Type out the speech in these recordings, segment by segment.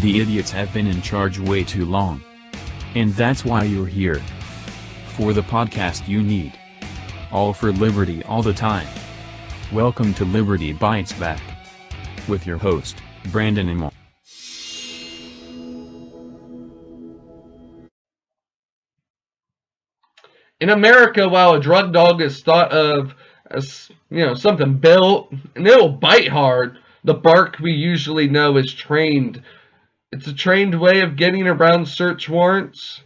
The idiots have been in charge way too long. And that's why you're here. For the podcast you need. All for liberty all the time. Welcome to Liberty Bites Back. With your host, Brandon Emil. In America, while a drug dog is thought of as, something built, and it'll bite hard, the bark we usually know is trained. It's a trained way of getting around search warrants,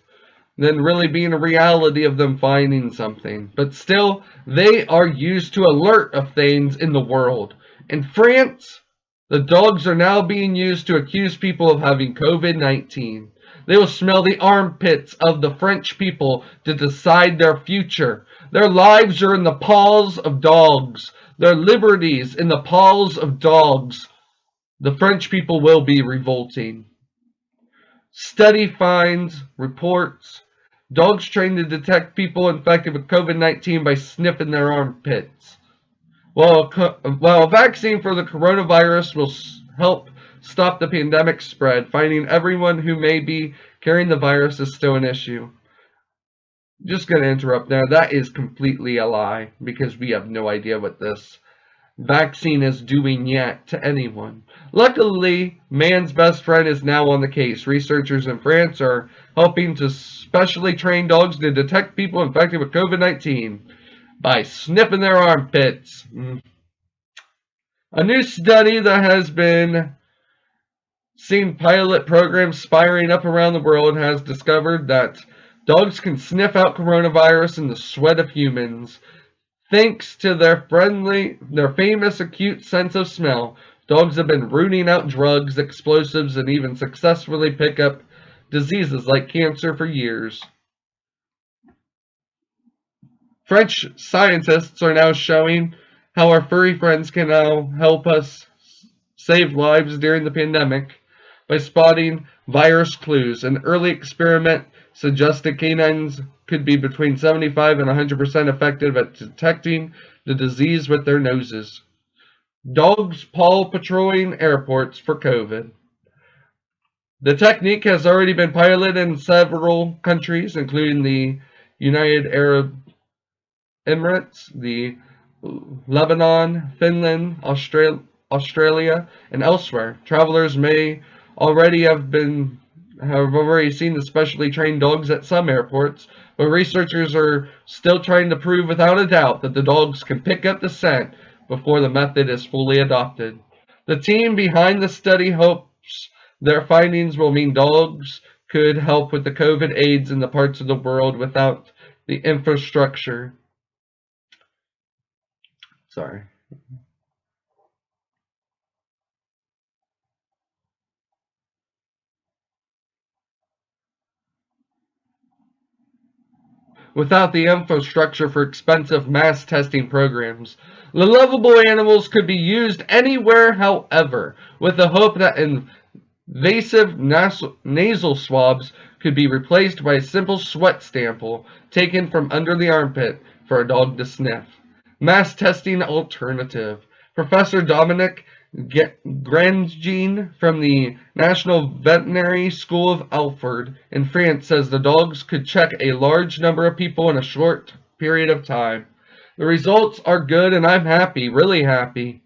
than really being a reality of them finding something. But still, they are used to alert of things in the world. In France, the dogs are now being used to accuse people of having COVID-19. They will smell the armpits of the French people to decide their future. Their lives are in the paws of dogs. Their liberties in the paws of dogs. The French people will be revolting. Study finds, reports, dogs trained to detect people infected with COVID-19 by sniffing their armpits. While a vaccine for the coronavirus will help stop the pandemic spread, finding everyone who may be carrying the virus is still an issue. Just going to interrupt there. That is completely a lie, because we have no idea what this vaccine is doing yet to anyone. Luckily, man's best friend is now on the case. Researchers in France are helping to specially train dogs to detect people infected with COVID-19 by sniffing their armpits. A new study that has been seen pilot programs spiring up around the world has discovered that dogs can sniff out coronavirus in the sweat of humans. Thanks to their famous acute sense of smell, dogs have been rooting out drugs, explosives, and even successfully pick up diseases like cancer for years. French scientists are now showing how our furry friends can now help us save lives during the pandemic by spotting virus clues. An early experiment suggested canines could be between 75 and 100% effective at detecting the disease with their noses. Dogs paw patrolling airports for COVID. The technique has already been piloted in several countries, including the United Arab Emirates, the Lebanon, Finland, Australia, and elsewhere. Travelers may already have already seen the specially trained dogs at some airports, but researchers are still trying to prove without a doubt that the dogs can pick up the scent before the method is fully adopted. The team behind the study hopes their findings will mean dogs could help with the COVID AIDS in the parts of the world without the infrastructure. Without the infrastructure for expensive mass testing programs. The lovable animals could be used anywhere, however, with the hope that invasive nasal swabs could be replaced by a simple sweat sample taken from under the armpit for a dog to sniff. Mass testing alternative. Professor Dominic Grandjean from the National Veterinary School of Alford in France says the dogs could check a large number of people in a short period of time. The results are good and I'm happy, really happy,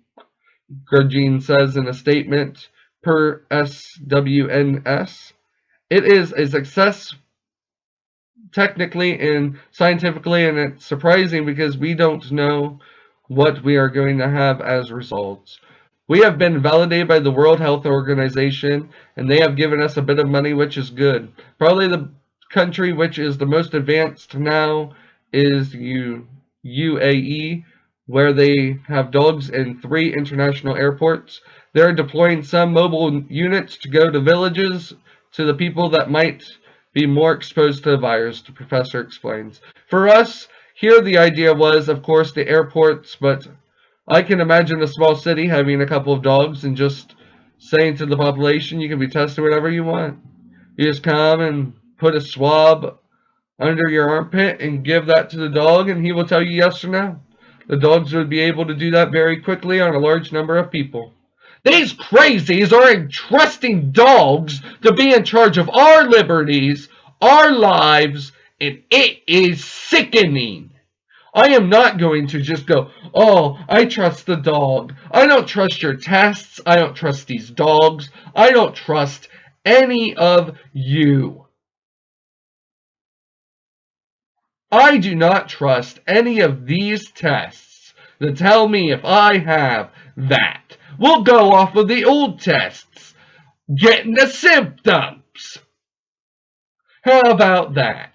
Grandjean says in a statement per SWNS. It is a success technically and scientifically, and it's surprising because we don't know what we are going to have as results. We have been validated by the World Health Organization, and they have given us a bit of money, which is good. Probably the country which is the most advanced now is UAE, where they have dogs in 3 international airports. They're deploying some mobile units to go to villages to the people that might be more exposed to the virus, the professor explains. For us, here the idea was, of course, the airports, but I can imagine a small city having a couple of dogs and just saying to the population, you can be tested whatever you want. You just come and put a swab under your armpit and give that to the dog, and he will tell you yes or no. The dogs would be able to do that very quickly on a large number of people. These crazies are entrusting dogs to be in charge of our liberties, our lives, and it is sickening. I am not going to just go, oh, I trust the dog. I don't trust your tests. I don't trust these dogs. I don't trust any of you. I do not trust any of these tests that tell me if I have that. We'll go off of the old tests, getting the symptoms. How about that?